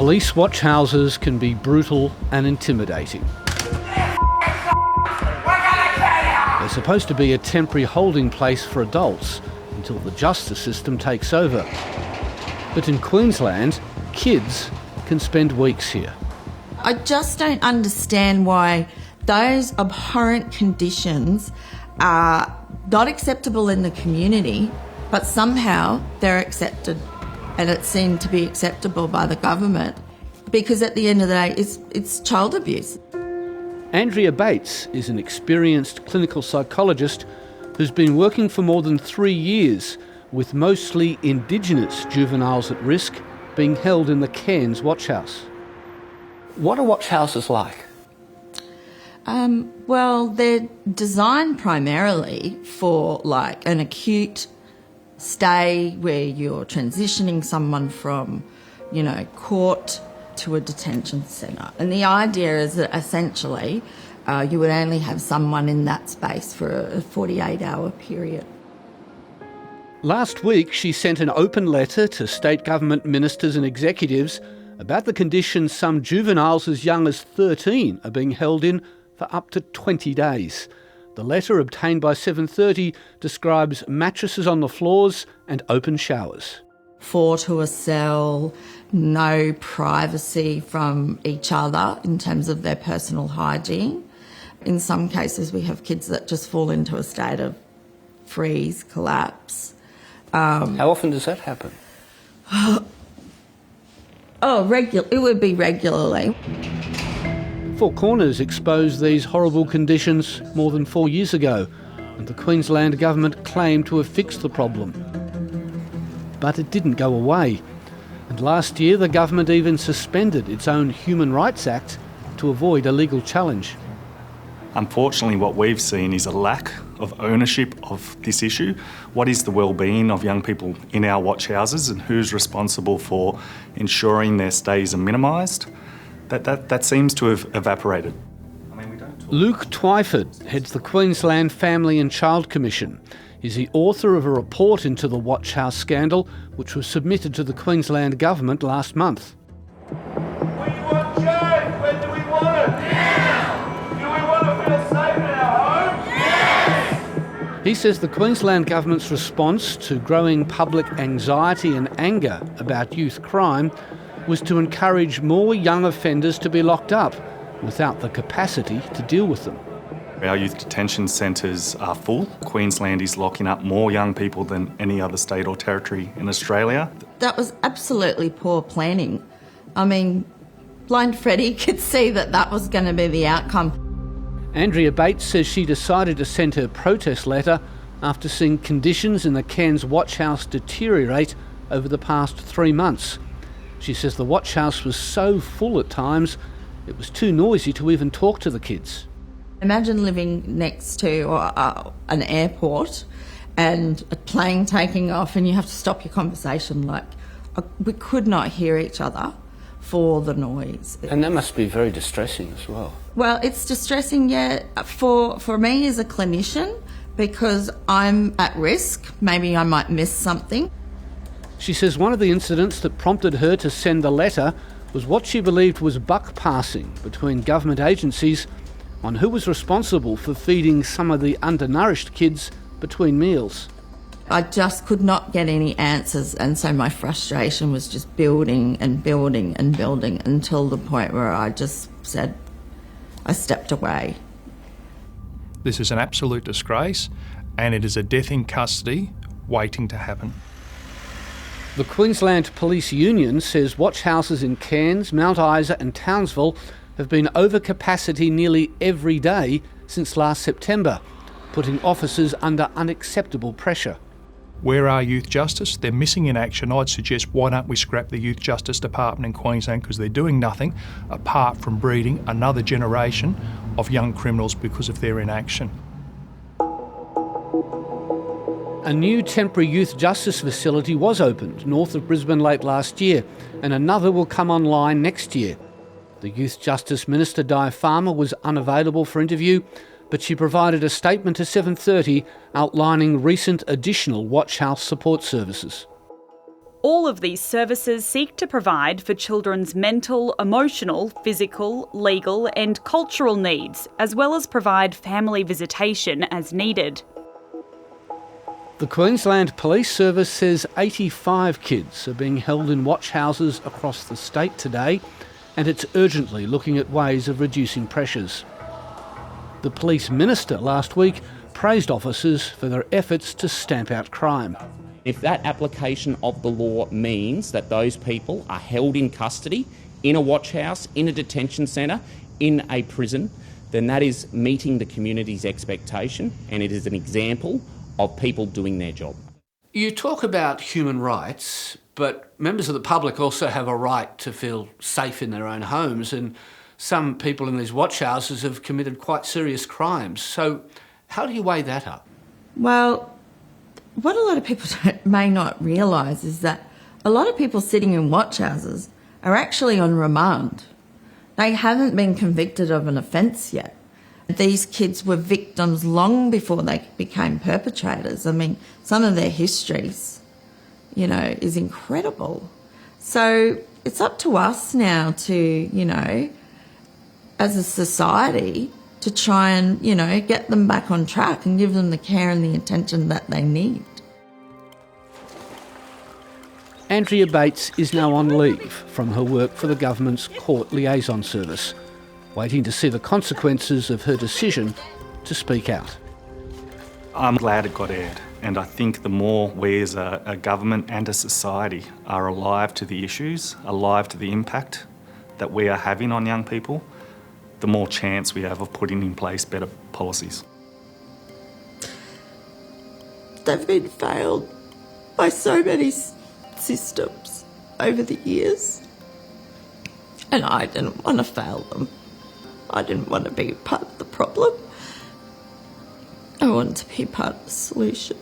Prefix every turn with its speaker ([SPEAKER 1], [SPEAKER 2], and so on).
[SPEAKER 1] Police watchhouses can be brutal and intimidating. They're supposed to be a temporary holding place for adults until the justice system takes over. But in Queensland, kids can spend weeks here.
[SPEAKER 2] I just don't understand why those abhorrent conditions are not acceptable in the community, but somehow they're accepted, and it seemed to be acceptable by the government, because at the end of the day, it's child abuse.
[SPEAKER 1] Andrea Bates is an experienced clinical psychologist who's been working for more than 3 years with mostly Indigenous juveniles at risk being held in the Cairns watchhouse.
[SPEAKER 3] What are watchhouses like?
[SPEAKER 2] Well, they're designed primarily for like an acute stay where you're transitioning someone from, court to a detention centre. And the idea is that essentially you would only have someone in that space for a 48-hour period.
[SPEAKER 1] Last week, she sent an open letter to state government ministers and executives about the conditions some juveniles as young as 13 are being held in for up to 20 days. The letter, obtained by 7:30, describes mattresses on the floors and open showers.
[SPEAKER 2] 4 to a cell, no privacy from each other in terms of their personal hygiene. In some cases, we have kids that just fall into a state of freeze, collapse.
[SPEAKER 3] How often does that happen?
[SPEAKER 2] It would be regularly.
[SPEAKER 1] Four Corners exposed these horrible conditions more than 4 years ago, and the Queensland government claimed to have fixed the problem. But it didn't go away, and last year the government even suspended its own Human Rights Act to avoid a legal challenge.
[SPEAKER 4] Unfortunately, what we've seen is a lack of ownership of this issue. What is the well-being of young people in our watch houses, and who's responsible for ensuring their stays are minimised? That seems to have evaporated.
[SPEAKER 1] Luke Twyford heads the Queensland Family and Child Commission. He's the author of a report into the watch house scandal, which was submitted to the Queensland government last month.
[SPEAKER 5] We want change. When do we want it? Now. Do we want to feel safe in our homes? Yes.
[SPEAKER 1] He says the Queensland government's response to growing public anxiety and anger about youth crime was to encourage more young offenders to be locked up without the capacity to deal with them.
[SPEAKER 4] Our youth detention centres are full. Queensland is locking up more young people than any other state or territory in Australia.
[SPEAKER 2] That was absolutely poor planning. I mean, blind Freddie could see that was going to be the outcome.
[SPEAKER 1] Andrea Bates says she decided to send her protest letter after seeing conditions in the Cairns watch house deteriorate over the past 3 months. She says the watch house was so full at times, it was too noisy to even talk to the kids.
[SPEAKER 2] Imagine living next to an airport and a plane taking off and you have to stop your conversation. We could not hear each other for the noise.
[SPEAKER 3] And that must be very distressing as well.
[SPEAKER 2] Well, it's distressing, yeah, for me as a clinician, because I'm at risk. Maybe I might miss something.
[SPEAKER 1] She says one of the incidents that prompted her to send the letter was what she believed was buck passing between government agencies on who was responsible for feeding some of the undernourished kids between meals.
[SPEAKER 2] I just could not get any answers, and so my frustration was just building and building and building until the point where I just said, I stepped away.
[SPEAKER 6] This is an absolute disgrace, and it is a death in custody waiting to happen.
[SPEAKER 1] The Queensland Police Union says watch houses in Cairns, Mount Isa and Townsville have been over capacity nearly every day since last September, putting officers under unacceptable pressure.
[SPEAKER 6] Where are youth justice? They're missing in action. I'd suggest why don't we scrap the Youth Justice Department in Queensland, because they're doing nothing apart from breeding another generation of young criminals because of their inaction.
[SPEAKER 1] A new temporary youth justice facility was opened north of Brisbane late last year, and another will come online next year. The Youth Justice Minister, Di Farmer, was unavailable for interview, but she provided a statement to 7:30 outlining recent additional watch house support services.
[SPEAKER 7] All of these services seek to provide for children's mental, emotional, physical, legal and cultural needs, as well as provide family visitation as needed.
[SPEAKER 1] The Queensland Police Service says 85 kids are being held in watch houses across the state today, and it's urgently looking at ways of reducing pressures. The Police Minister last week praised officers for their efforts to stamp out crime.
[SPEAKER 8] If that application of the law means that those people are held in custody, in a watch house, in a detention centre, in a prison, then that is meeting the community's expectation, and it is an example of people doing their job.
[SPEAKER 1] You talk about human rights, but members of the public also have a right to feel safe in their own homes, and some people in these watch houses have committed quite serious crimes. So how do you weigh that up?
[SPEAKER 2] Well, what a lot of people may not realise is that a lot of people sitting in watch houses are actually on remand. They haven't been convicted of an offence yet. These kids were victims long before they became perpetrators. I mean, some of their histories, is incredible. So it's up to us now to, as a society, to try and, get them back on track and give them the care and the attention that they need.
[SPEAKER 1] Andrea Bates is now on leave from her work for the government's court liaison service, waiting to see the consequences of her decision to speak out.
[SPEAKER 4] I'm glad it got aired, and I think the more we as a government and a society are alive to the issues, alive to the impact that we are having on young people, the more chance we have of putting in place better policies.
[SPEAKER 2] They've been failed by so many systems over the years, and I didn't want to fail them. I didn't want to be part of the problem. I wanted to be part of the solution.